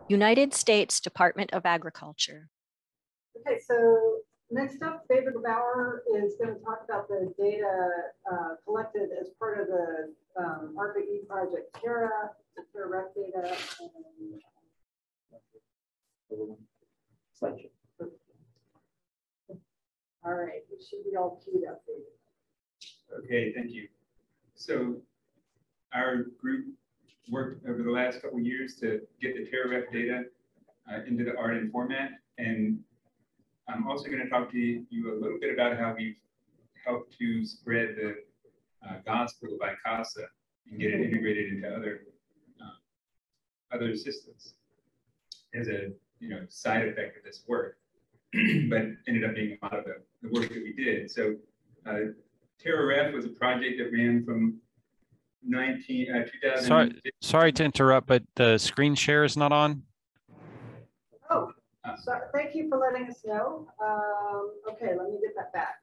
United States Department of Agriculture. Okay, so next up, David LeBauer is going to talk about the data collected as part of the ARPA-E project TERRA REF data. All right, it should be all queued up, David. Okay, thank you. So our group worked over the last couple of years to get the TERRA REF data into the ARDN format. And I'm also going to talk to you a little bit about how we've helped to spread the gospel of ICASA and get it integrated into other systems as a side effect of this work, but ended up being a lot of the work that we did. So TERRA REF was a project that ran from 2000. Sorry to interrupt, but the screen share is not on. Oh, so thank you for letting us know. Okay, let me get that back.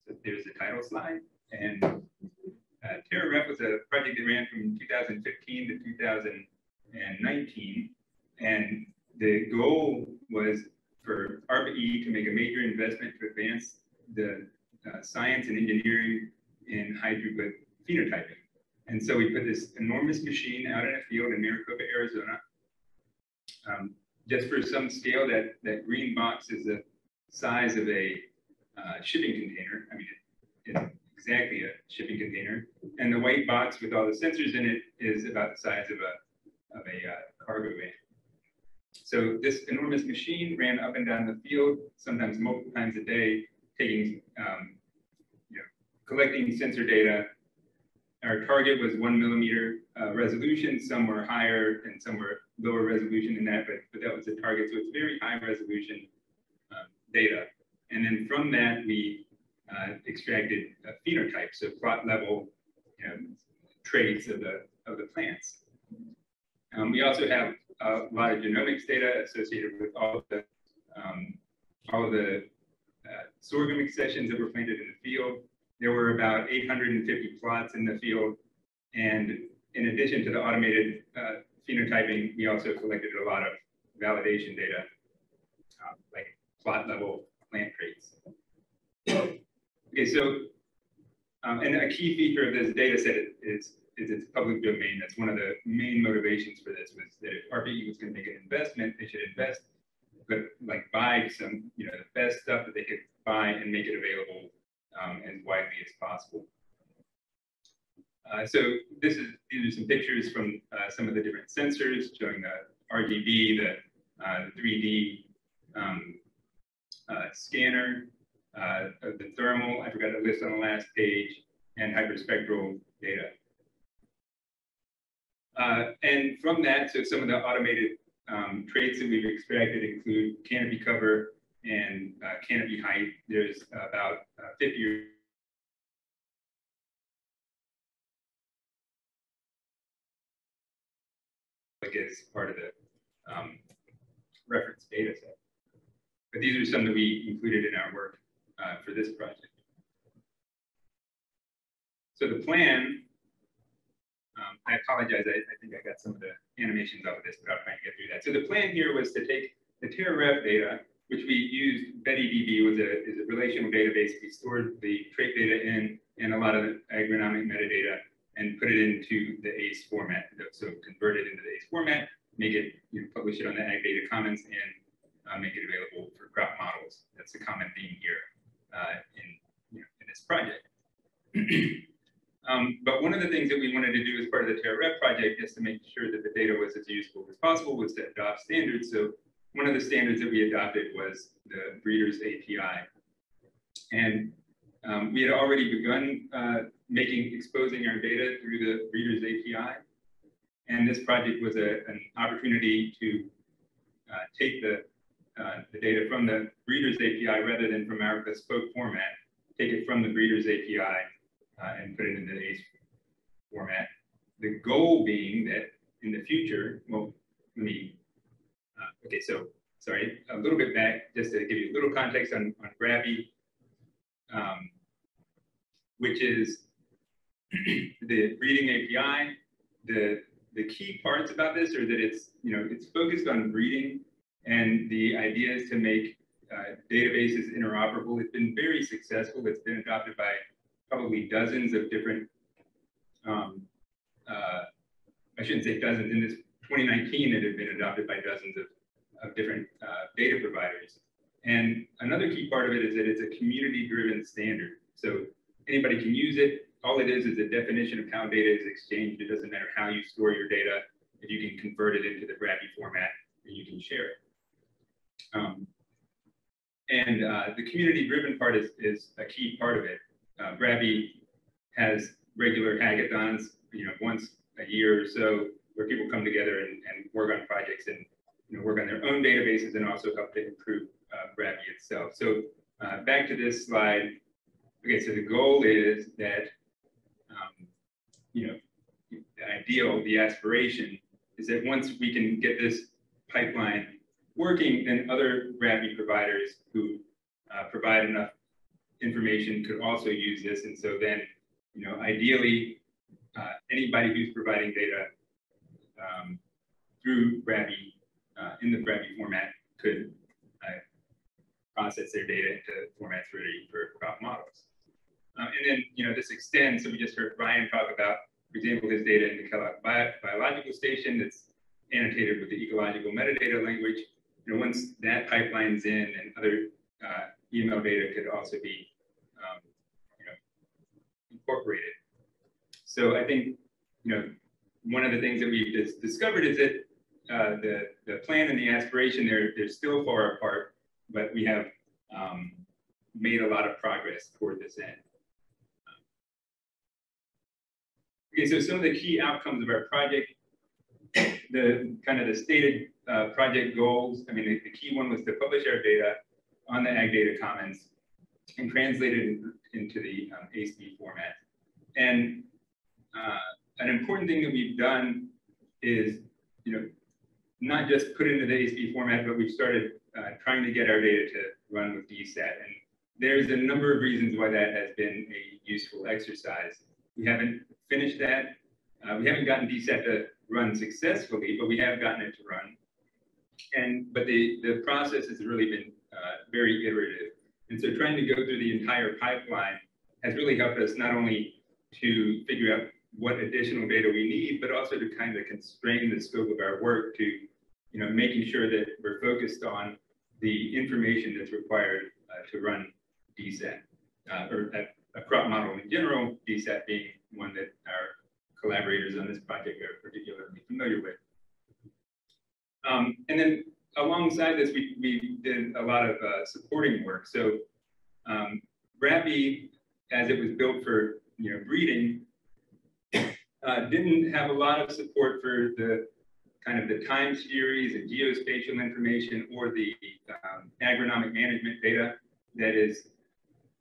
So there's the title slide, and TERRA REF was a project that ran from 2015 to 2019, and the goal was for ARPA-E to make a major investment to advance the science and engineering in high throughput phenotyping. And so we put this enormous machine out in a field in Maricopa, Arizona. Just for some scale, that green box is the size of a shipping container. I mean, it's exactly a shipping container. And the white box with all the sensors in it is about the size of a cargo van. So this enormous machine ran up and down the field, sometimes multiple times a day, taking, collecting sensor data. Our target was 1 millimeter resolution. Some were higher and some were lower resolution than that, but that was the target. So it's very high resolution data. And then from that, we extracted a phenotype, so plot level traits of the plants. We also have a lot of genomics data associated with all of the sorghum accessions that were planted in the field. There were about 850 plots in the field. And in addition to the automated phenotyping, we also collected a lot of validation data, like plot level plant traits. Okay, so, and a key feature of this data set is its public domain. That's one of the main motivations for this, was that if ARPA-E was going to make an investment, they should invest, but like buy some, the best stuff that they could buy and make it available as widely as possible. So these are some pictures from some of the different sensors showing the RGB, the 3D scanner, the thermal, I forgot to list on the last page, and hyperspectral data. And from that, so some of the automated traits that we've extracted include canopy cover and canopy height. There's about 50 as part of the reference data set. But these are some that we included in our work for this project. So the plan, I apologize, I think I got some of the animations off of this, but I'll try and get through that. So the plan here was to take the TERRA REF data, which we used, BettyDB is a relational database. We stored the trait data in and a lot of the agronomic metadata and put it into the ACE format. So convert it into the ACE format, make it, publish it on the Ag Data Commons, and make it available for crop models. That's the common theme here in this project. But one of the things that we wanted to do as part of the TERRA REF project, just to make sure that the data was as useful as possible, was to adopt standards. So one of the standards that we adopted was the Breeders API. And we had already begun exposing our data through the Breeders API. And this project was an opportunity to take the data from the Breeders API rather than from our bespoke format, take it from the Breeders API and put it into the ACE format. The goal being that in the future, well, let me, okay, so sorry, a little bit back, just to give you a little context on GRAPI, which is the reading API. The key parts about this are that it's, it's focused on reading, and the idea is to make databases interoperable. It's been very successful. It's been adopted by probably dozens of different, I shouldn't say dozens, in this 2019 it had been adopted by dozens of different data providers. And another key part of it is that it's a community-driven standard. So anybody can use it. All it is a definition of how data is exchanged. It doesn't matter how you store your data. If you can convert it into the GRAPI format, then you can share it. The community-driven part is a key part of it. GRAPI has regular hackathons, once a year or so, where people come together and work on projects and work on their own databases and also help to improve GRAPI itself. So back to this slide. Okay, so the goal is that the ideal, the aspiration is that once we can get this pipeline working, then other GRAPI providers who provide enough information could also use this. And so then, ideally, anybody who's providing data through GRAPI, in the GRAPI format, could process their data into formats ready for crop models. And then, this extends, so we just heard Brian talk about, for example, his data in the Kellogg Biological Station that's annotated with the ecological metadata language. Once that pipeline's in, and other EML data could also be, incorporated. So I think, one of the things that we've discovered is that the plan and the aspiration, they're still far apart, but we have made a lot of progress toward this end. Okay, so some of the key outcomes of our project, the stated project goals. I mean, the key one was to publish our data on the Ag Data Commons and translate it into the ACE format. And an important thing that we've done is, not just put into the ACE format, but we've started trying to get our data to run with DSSAT. And there's a number of reasons why that has been a useful exercise. We haven't finished that. We haven't gotten DSSAT to run successfully, but we have gotten it to run. But the process has really been very iterative. And so trying to go through the entire pipeline has really helped us not only to figure out what additional data we need, but also to kind of constrain the scope of our work to, making sure that we're focused on the information that's required to run DSSAT, or a crop model in general, DSSAT being one that our collaborators on this project are particularly familiar with. And then alongside this, we did a lot of supporting work. So GRAPI, as it was built for breeding, didn't have a lot of support for the kind of the time series and geospatial information or the agronomic management data that is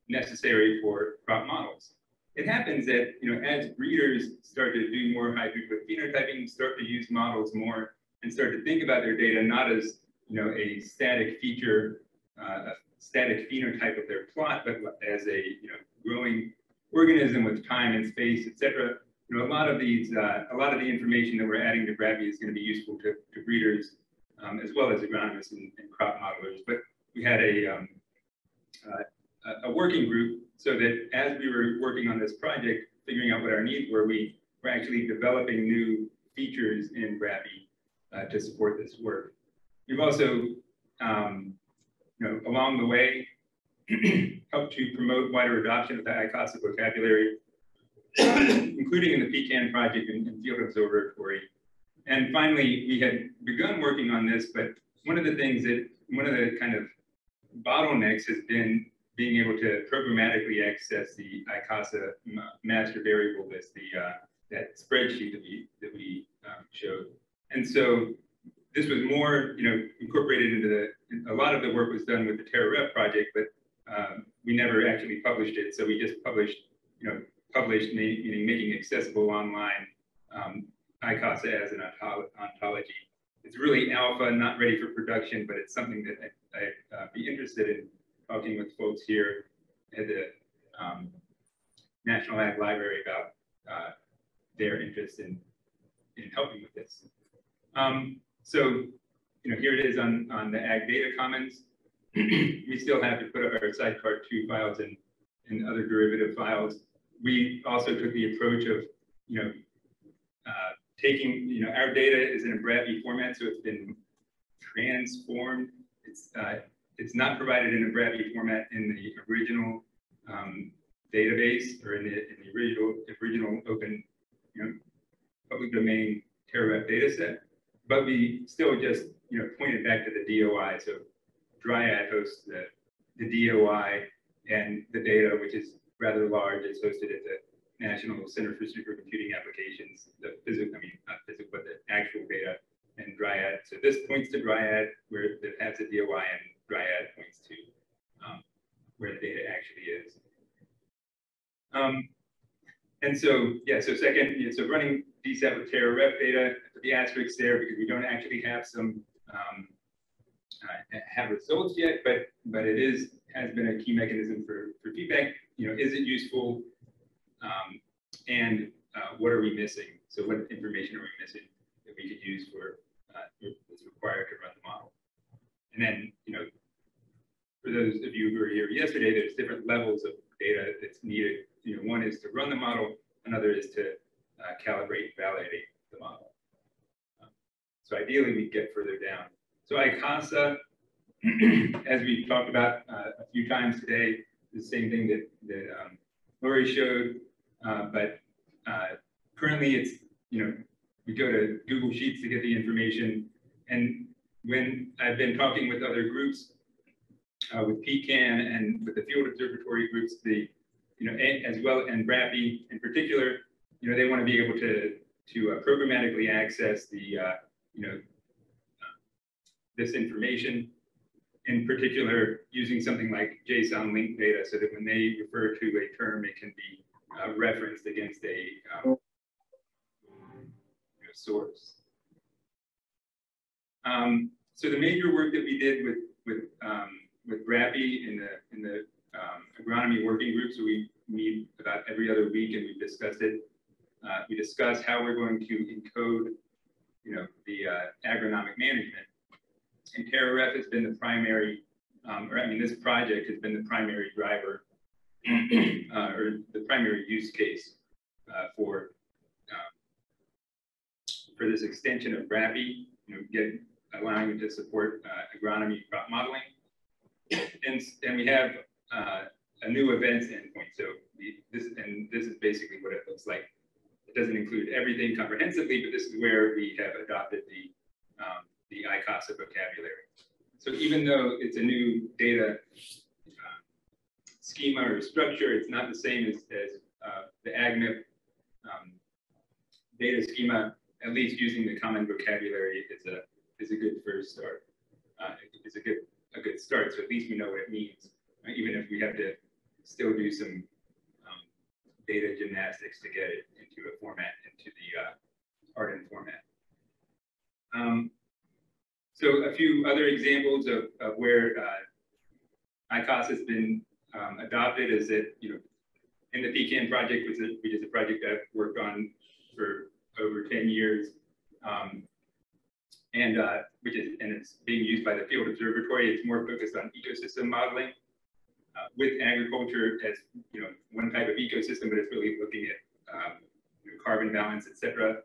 necessary for crop models. It happens that, as breeders start to do more high throughput phenotyping, start to use models more, and start to think about their data not as, a static feature, a static phenotype of their plot, but as a, growing organism with time and space, et cetera. A lot of the information that we're adding to GRAPI is going to be useful to breeders, as well as agronomists and crop modelers. But we had a working group so that as we were working on this project, figuring out what our needs were, we were actually developing new features in GRAPI to support this work. We've also, along the way, helped to promote wider adoption of the ICASA vocabulary, including in the PCAN project and Field Observatory. And finally, we had begun working on this, but one of the kind of bottlenecks has been being able to programmatically access the ICASA master variable list, that spreadsheet that we showed. And so this was more, incorporated into a lot of the work was done with the TERRA REF project, but we never actually published it. So we just published, published, meaning making accessible online, ICASA as an ontology. It's really alpha, not ready for production, but it's something that I'd be interested in talking with folks here at the National Ag Library about their interest in helping with this. So, here it is on the Ag Data Commons. We still have to put up our sidecar 2 files and other derivative files. We also took the approach of, taking, our data is in a BRAPI format, so it's been transformed. It's not provided in a BRAPI format in the original database or in the original open, public domain TERRA REF data set, but we still just, pointed back to the DOI. So Dryad hosts the DOI and the data, which is rather large. It's hosted at the National Center for Supercomputing Applications, the physical, not physical, but the actual data, and Dryad. So this points to Dryad, where it has a DOI, and Dryad points to where the data actually is. And so, so second, so running DSAT with TERRA REF data, put the asterisk there because we don't actually have some have results yet, but it has been a key mechanism for feedback. Is it useful? And what are we missing? So what information are we missing that we could use for that's required to run the model? And then, for those of you who were here yesterday, there's different levels of data that's needed. One is to run the model, another is to calibrate and validate the model. So ideally, we get further down. So ICASA, as we've talked about a few times today, the same thing that Lori showed, but currently it's, we go to Google Sheets to get the information. And when I've been talking with other groups, with PCAN and with the field observatory groups, as well, and BRAPI in particular, they want to be able to programmatically access the, this information, in particular, using something like JSON link data, so that when they refer to a term, it can be referenced against a source. So the major work that we did with BRAPI in the agronomy working group, so we meet about every other week, and we've discussed it. We discuss how we're going to encode, the agronomic management. And TERRA REF has been the primary, this project has been the primary driver or the primary use case for this extension of BRAPI, allowing it to support agronomy crop modeling. And we have a new events endpoint. So this is basically what it looks like. It doesn't include everything comprehensively, but this is where we have adopted the ICASA vocabulary. So even though it's a new data schema or structure, it's not the same as the AgNIP data schema. At least using the common vocabulary is a good first start. It's a good start. So at least we know what it means, even if we have to still do some data gymnastics to get it into a format, into the ARDN format. So a few other examples of where ICASA has been adopted is that, in the PCAN project, which is a project I've worked on for over 10 years, and it's being used by the field observatory. It's more focused on ecosystem modeling with agriculture as one type of ecosystem, but it's really looking at carbon balance, etc.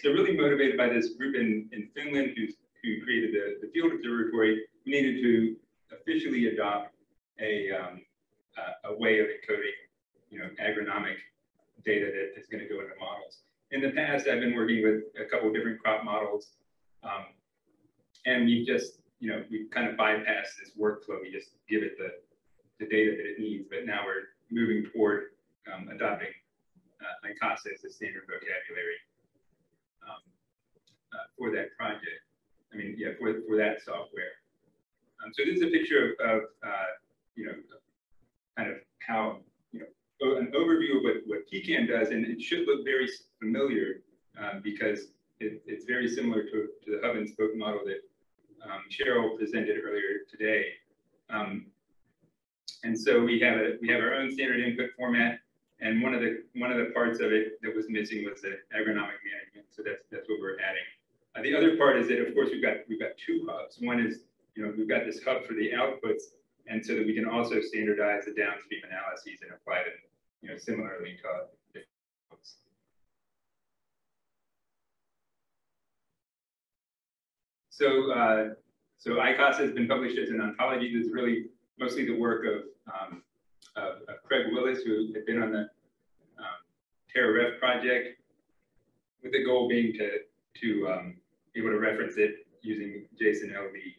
So really motivated by this group in Finland who created the field observatory, we needed to officially adopt a way of encoding agronomic data that is going to go into models. In the past, I've been working with a couple of different crop models, and we've just, we've kind of bypassed this workflow. We just give it the data that it needs, but now we're moving toward adopting ICASA as a standard vocabulary for that project. For that software. So this is a picture of kind of how an overview of what PCAN does, and it should look very familiar because it's very similar to the hub and spoke model that Cheryl presented earlier today. And so we have our own standard input format, and one of the parts of it that was missing was the agronomic management. So that's what we're adding. The other part is that, of course, we've got two hubs. One is, we've got this hub for the outputs, and so that we can also standardize the downstream analyses and apply them, similarly to different hubs. So ICASA has been published as an ontology. This is really mostly the work of Craig Willis, who had been on the TERRA REF project, with the goal being to be able to reference it using JSON LD.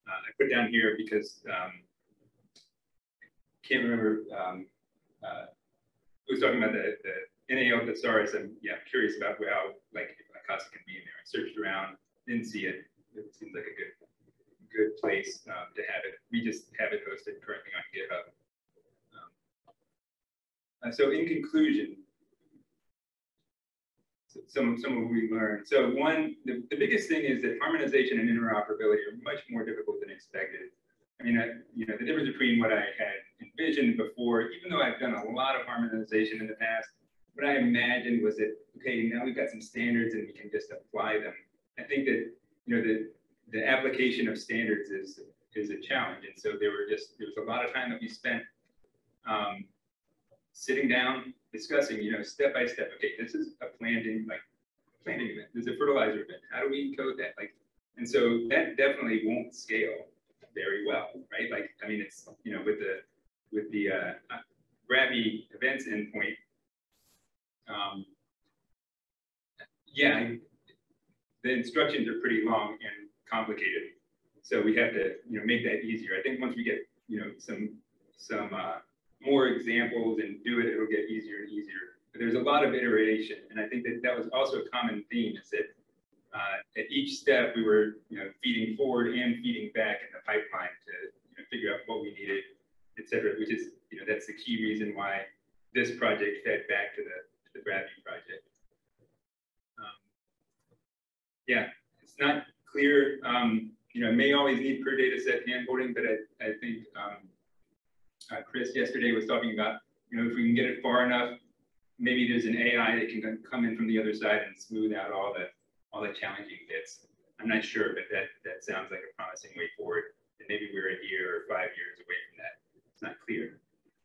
I put down here because can't remember who was talking about the NAL thesaurus. I'm curious about how if ICASA can be in there. I searched around, didn't see it. It seems like a good place to have it. We just have it hosted currently on GitHub. So in conclusion, some of what we learned. So one, the biggest thing is that harmonization and interoperability are much more difficult than expected. I mean, the difference between what I had envisioned before, even though I've done a lot of harmonization in the past, what I imagined was that, okay, now we've got some standards and we can just apply them. I think that, the application of standards is a challenge. And so there was a lot of time that we spent sitting down, discussing, step by step. Okay, this is a planting event. This is a fertilizer event. How do we code that? And so that definitely won't scale very well, right? It's with the Gravy events endpoint. The instructions are pretty long and complicated, so we have to make that easier. I think once we get some more examples and do it, it'll get easier and easier. But there's a lot of iteration, and I think that was also a common theme, is that at each step we were feeding forward and feeding back in the pipeline to figure out what we needed, etc. Which is that's the key reason why this project fed back to the Gravy project. It's not clear. May always need per data set handholding, but I think Chris yesterday was talking about, if we can get it far enough, maybe there's an AI that can come in from the other side and smooth out all the challenging bits. I'm not sure, but that sounds like a promising way forward. And maybe we're a year or 5 years away from that. It's not clear.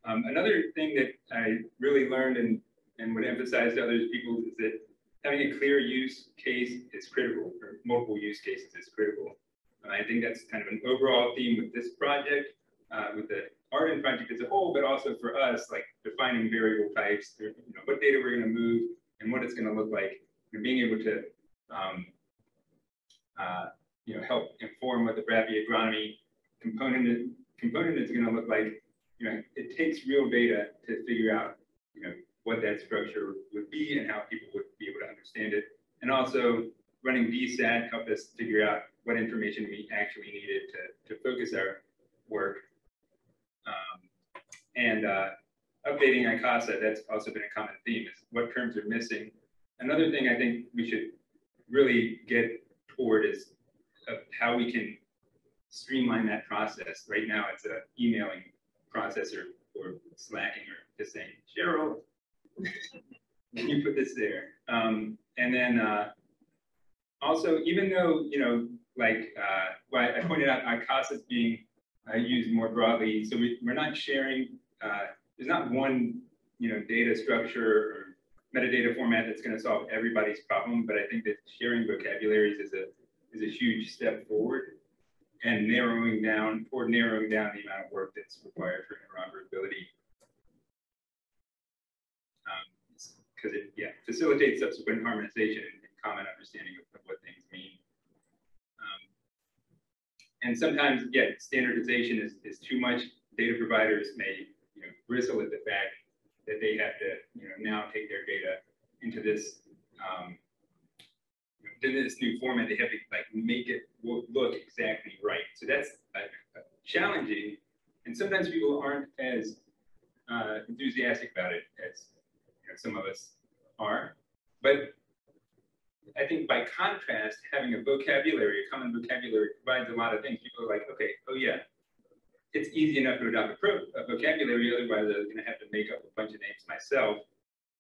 Another thing that I really learned and would emphasize to other people is that having a clear use case is critical, or multiple use cases is critical. I think that's kind of an overall theme with this project, with the ARDN project as a whole, but also for us, defining variable types, what data we're going to move and what it's going to look like, and being able to help inform what the Gravy agronomy component is going to look like. It takes real data to figure out what that structure would be and how people would be able to understand it. And also running DSSAT helped us figure out what information we actually needed to focus our work. And updating ICASA, that's also been a common theme, is what terms are missing. Another thing I think we should really get toward is how we can streamline that process. Right now, it's an emailing process or slacking or just saying, Cheryl, can you put this there? And then also, even though, I pointed out ICASA is being used more broadly, so we're not sharing, there's not one, data structure or metadata format that's going to solve everybody's problem, but I think that sharing vocabularies is a huge step forward, and narrowing down the amount of work that's required for interoperability. Because it facilitates subsequent harmonization and common understanding of what things mean. And sometimes, standardization is too much. Data providers may bristle at the fact that they have to now take their data into this new format. They have to make it look exactly right. So that's challenging, and sometimes people aren't as enthusiastic about it as some of us are. But I think by contrast, having a vocabulary, a common vocabulary provides a lot of things. People are like, okay, oh yeah, it's easy enough to adopt a vocabulary, otherwise I was going to have to make up a bunch of names myself.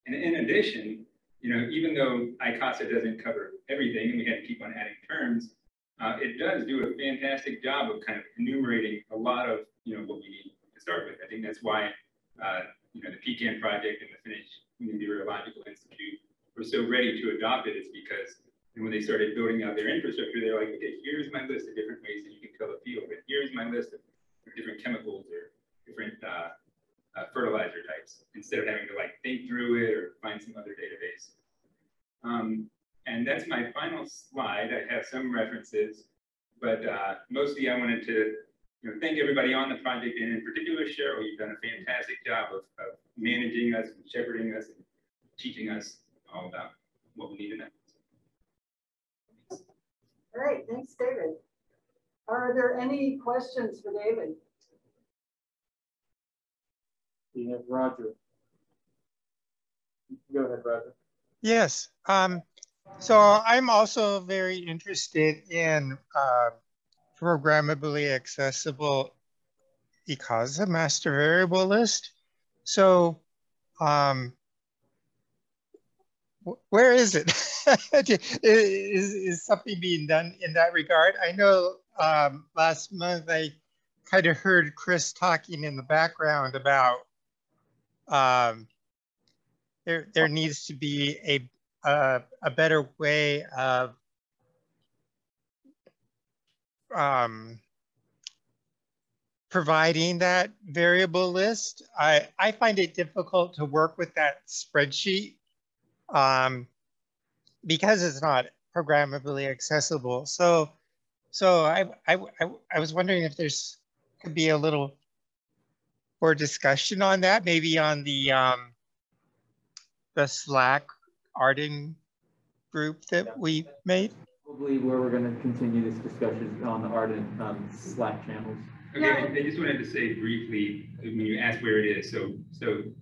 And in addition, even though ICASA doesn't cover everything and we had to keep on adding terms, it does do a fantastic job of kind of enumerating a lot of what we need to start with. I think that's why the PCAN project and the Finnish Meteorological Institute were so ready to adopt it, is because when they started building out their infrastructure, they're like, okay, here's my list of different ways that you can tell the field, and here's my list of different chemicals or different fertilizer types, instead of having to like think through it or find some other database. And that's my final slide. I have some references, but mostly I wanted to thank everybody on the project, and in particular, Cheryl, you've done a fantastic job of managing us and shepherding us and teaching us all about what we need to know. All right, thanks, David. Are there any questions for David? We have Roger. Go ahead, Roger. Yes. So I'm also very interested in programmably accessible ICASA master variable list. So where is it? is something being done in that regard? I know last month I kind of heard Chris talking in the background about there needs to be a better way of providing that variable list. I find it difficult to work with that spreadsheet because it's not programmably accessible. So I was wondering if there's could be a little more discussion on that, maybe on the Slack ARDN group that we made. Probably where we're going to continue this discussion on the ARDN Slack channels. Okay, I just wanted to say briefly, when you ask where it is, so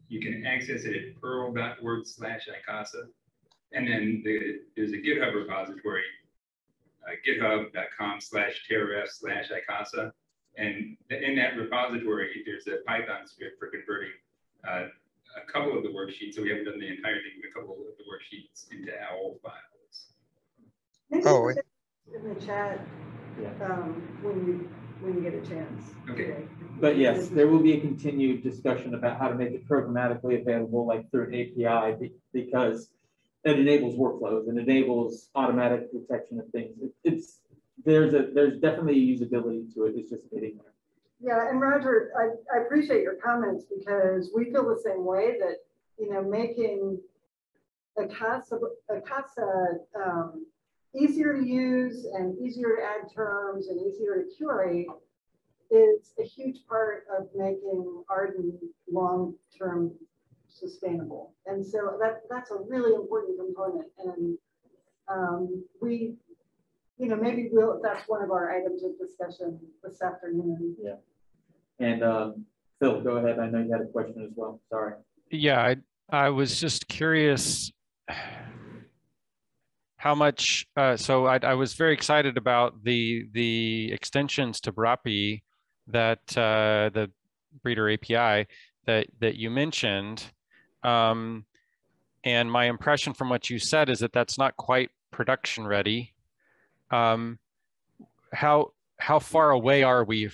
you can access it at pearl.org/ICASA, and then there's a GitHub repository, github.com/TERRA REF/ICASA, and in that repository, there's a Python script for converting a couple of the worksheets. So we haven't done the entire thing, but a couple of the worksheets into OWL files. Maybe Oh, in the chat when you get a chance. Okay. But yes, there will be a continued discussion about how to make it programmatically available, like through an API, because it enables workflows and enables automatic detection of things. There's definitely a usability to it. It's just getting there. Yeah, and Roger, I appreciate your comments, because we feel the same way that making ICASA easier to use and easier to add terms and easier to curate is a huge part of making ARDN long-term sustainable. And so that's a really important component. And we, maybe that's one of our items of discussion this afternoon. Yeah. And Phil, go ahead. I know you had a question as well. Sorry. Yeah, I was just curious how much, so I was very excited about the extensions to BRAPI that the Breeder API that you mentioned. And my impression from what you said is that that's not quite production ready. How far away are we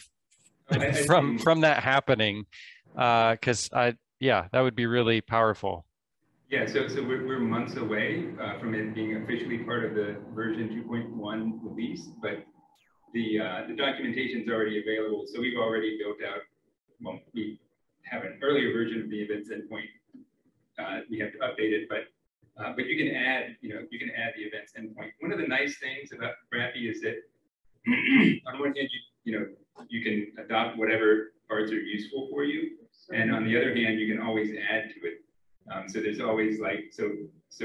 from that happening? Because yeah, that would be really powerful. Yeah, so we're months away from it being officially part of the version 2.1 release, but the documentation is already available. So we've already built out, well, we have an earlier version of the events endpoint. We have to update it, but you can add, you can add the events endpoint. One of the nice things about BRAPI is that on one hand, you can adopt whatever parts are useful for you, and on the other hand, you can always add to it. So there's always so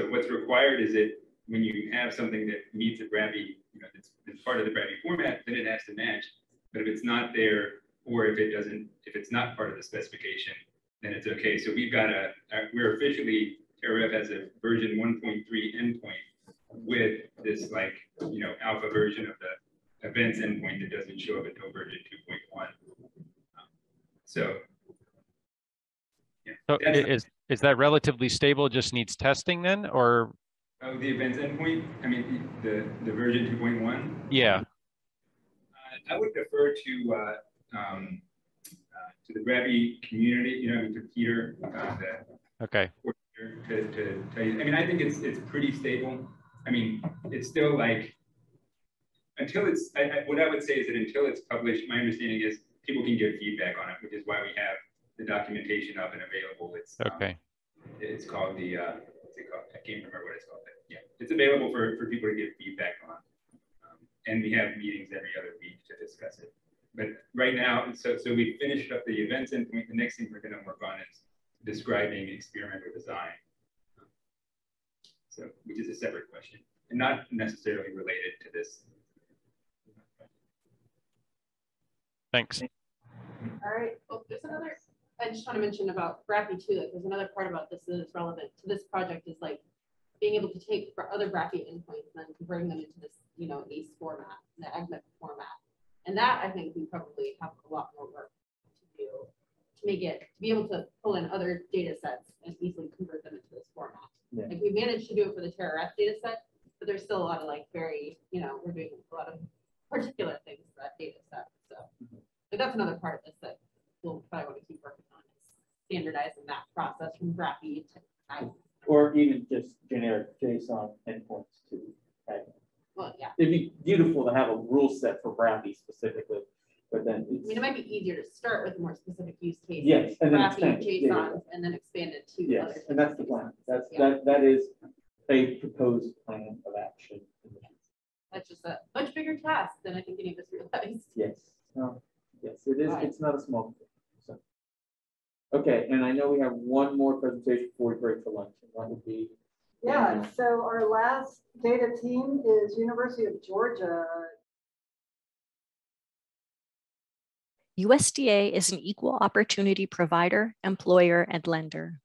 what's required is that when you have something that meets a BRAPI, that's part of the BRAPI format, then it has to match. But if it's not there, or if it's not part of the specification, then it's okay. So we've got we're officially, TERRA REF has a version 1.3 endpoint with this like, alpha version of the events endpoint that doesn't show up until version 2.1. So, yeah. So is that relatively stable, just needs testing then, or? Oh, the events endpoint? I mean, the version 2.1? Yeah. I would defer to the Brabby community, to Peter, okay. To tell you. I mean, I think it's pretty stable. I mean, it's still like, until it's, what I would say is that until it's published, my understanding is people can give feedback on it, which is why we have the documentation up and available. It's okay. It's called the, what's it called? I can't remember what it's called. But yeah, it's available for people to give feedback on. And we have meetings every other week to discuss it. But right now, so we finished up the events endpoint. The next thing we're going to work on is describing experimental design. So, which is a separate question and not necessarily related to this. Thanks. All right. Oh, there's another, I just want to mention about BRAPI too, that there's another part about this that is relevant to this project is like being able to take other BRAPI endpoints and then converting them into this, ACE format, the AGMET format. And that I think we probably have a lot more work to do to make it, to be able to pull in other data sets and easily convert them into this format. Yeah. Like we managed to do it for the TERRA REF data set, but there's still a lot of like very, we're doing a lot of particular things for that data set. So but that's another part of this that we'll probably want to keep working on is standardizing that process from BRAPI to AGMET. Or even just generic JSON endpoints to AGMET. Well, yeah. It'd be beautiful to have a rule set for BRAPI specifically, but then it's, I mean, it might be easier to start with a more specific use case. yes, and then BRAPI, expand. JSON, Yeah. and then expand it to Yes, other. and that's the plan. That's Yeah. that is a proposed plan of action. That's just a much bigger task than I think any of us realized. Yes. Yes, it is. Right. It's not a small thing. So. Okay, and I know we have one more presentation before we break for lunch, and that would be. Yeah, so our last data team is University of Georgia. USDA is an equal opportunity provider, employer, and lender.